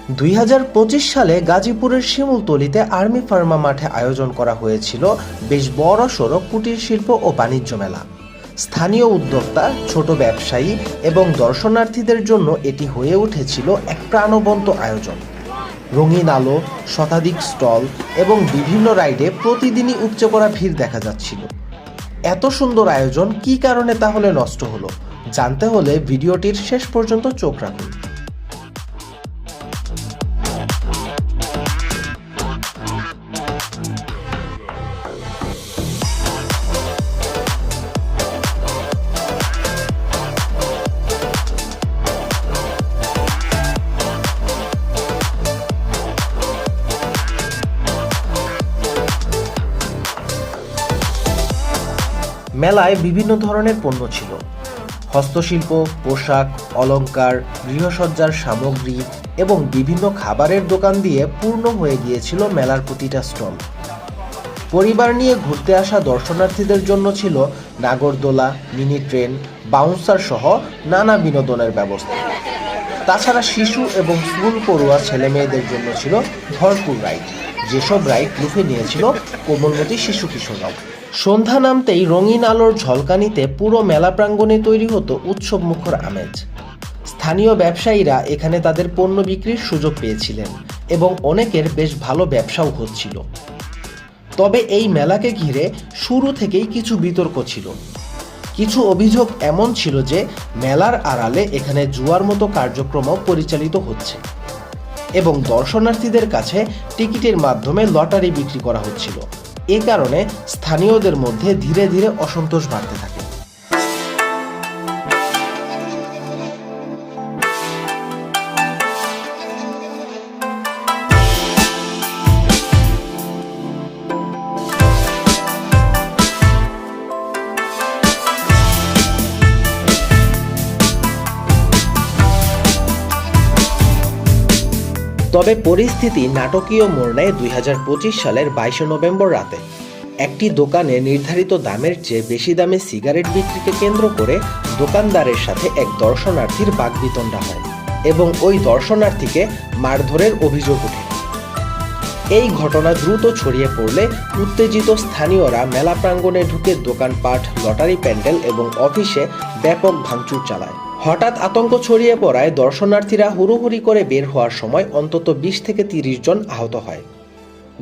2025 সালে গাজীপুরের শিমুলতলীতে army Pharma মাঠে আয়োজন করা হয়েছিল বেশ বড়সড় কুটির শিল্প ও বাণিজ্য মেলা। স্থানীয় উদ্যোক্তা, ছোট ব্যবসায়ী এবং দর্শনার্থীদের জন্য এটি হয়ে উঠেছিল এক প্রাণবন্ত আয়োজন। রঙিন আলো, শতাধিক স্টল এবং বিভিন্ন রাইডে প্রতিদিনই উপচে পড়া ভিড় দেখা যাচ্ছিল। এত সুন্দর আয়োজন কী কারণে তাহলে নষ্ট হলো, জানতে হলে ভিডিওটির শেষ পর্যন্ত চোখ রাখুন। মেলায় বিভিন্ন ধরনের পণ্য ছিল। হস্তশিল্প, পোশাক, অলংকার, গৃহসজ্জার সামগ্রী এবং বিভিন্ন খাবারের দোকান দিয়ে পূর্ণ হয়ে গিয়েছিল মেলার প্রতিটা স্টল। পরিবার নিয়ে ঘুরতে আসা দর্শনার্থীদের জন্য ছিল নাগরদোলা, মিনি ট্রেন, বাউন্সার সহ নানা বিনোদনের ব্যবস্থা। তাছাড়া শিশু এবং স্কুল পড়ুয়া ছেলে মেয়েদের জন্য ছিল ভরপুর রাইড, যেসব রাইড লুফে নিয়েছিল কোমলমতি শিশু কিশোররাও। সন্ধ্যা নামতেই রঙিন আলোর ঝলকানিতে পুরো মেলা প্রাঙ্গণে তৈরি হতো উৎসবমুখর আমেজ। স্থানীয় ব্যবসায়ীরা এখানে তাদের পণ্য বিক্রির সুযোগ পেয়েছিলেন এবং অনেকের বেশ ভালো ব্যবসাও হচ্ছিল। তবে এই মেলাকে ঘিরে শুরু থেকেই কিছু বিতর্ক ছিল। কিছু অভিযোগ এমন ছিল যে মেলার আড়ালে এখানে জুয়ার মতো কার্যক্রমও পরিচালিত হচ্ছে এবং দর্শনার্থীদের কাছে টিকিটের মাধ্যমে লটারি বিক্রি করা হচ্ছিল। এ কারণে স্থানীয়দের মধ্যে ধীরে ধীরে অসন্তোষ বাড়তে থাকে। তবে পরিস্থিতি নাটকীয় মোড় নেয় 2025 সালের 22 নভেম্বর রাতে। একটি দোকানে নির্ধারিত দামের চেয়ে বেশি দামে সিগারেট বিক্রিকে কেন্দ্র করে দোকানদারের সাথে এক দর্শনার্থীর বাকবিতণ্ডা হয় এবং ওই দর্শনার্থীকে মারধরের অভিযোগ ওঠে। এই ঘটনা দ্রুত ছড়িয়ে পড়লে উত্তেজিত স্থানীয়রা মেলা প্রাঙ্গণে ঢুকে দোকানপাট, লটারি প্যান্ডেল এবং অফিসে ব্যাপক ভাঙচুর চালায়। হঠাৎ আতঙ্ক ছড়িয়ে পড়ায় দর্শনার্থীরা হুড়োহুড়ি করে বের হওয়ার সময় অন্তত 20 থেকে 30 জন আহত হয়।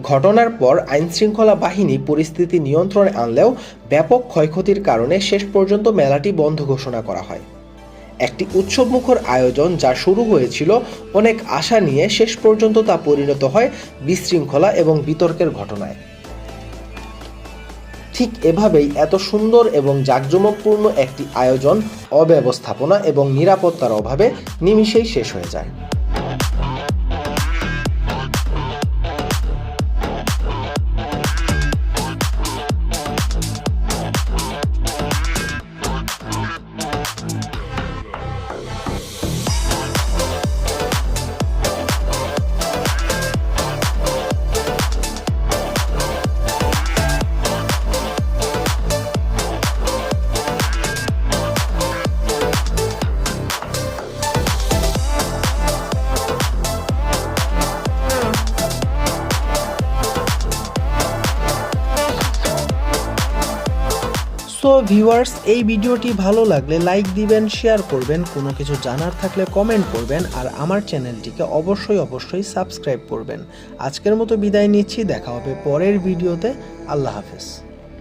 ঘটনার পর আইনশৃঙ্খলা বাহিনী পরিস্থিতি নিয়ন্ত্রণে আনলেও ব্যাপক ক্ষয়ক্ষতির কারণে শেষ পর্যন্ত মেলাটি বন্ধ ঘোষণা করা হয়। একটি উৎসবমুখর আয়োজন যা শুরু হয়েছিল অনেক আশা নিয়ে, শেষ পর্যন্ত তা পরিণত হয় বিশৃঙ্খলা এবং বিতর্কের ঘটনায়। ঠিক এভাবেই এত সুন্দর এবং জাঁকজমকপূর্ণ একটি আয়োজন অব্যবস্থাপনা এবং নিরাপত্তার অভাবে নিমিষেই শেষ হয়ে যায়। সো ভিউয়ার্স, এই ভিডিওটি ভালো লাগলে লাইক দিবেন, শেয়ার করবেন, কোনো কিছু জানার থাকলে কমেন্ট করবেন আর আমার চ্যানেলটিকে অবশ্যই সাবস্ক্রাইব করবেন। আজকের মতো বিদায় নিচ্ছি, দেখা হবে পরের ভিডিওতে। আল্লাহ হাফেজ।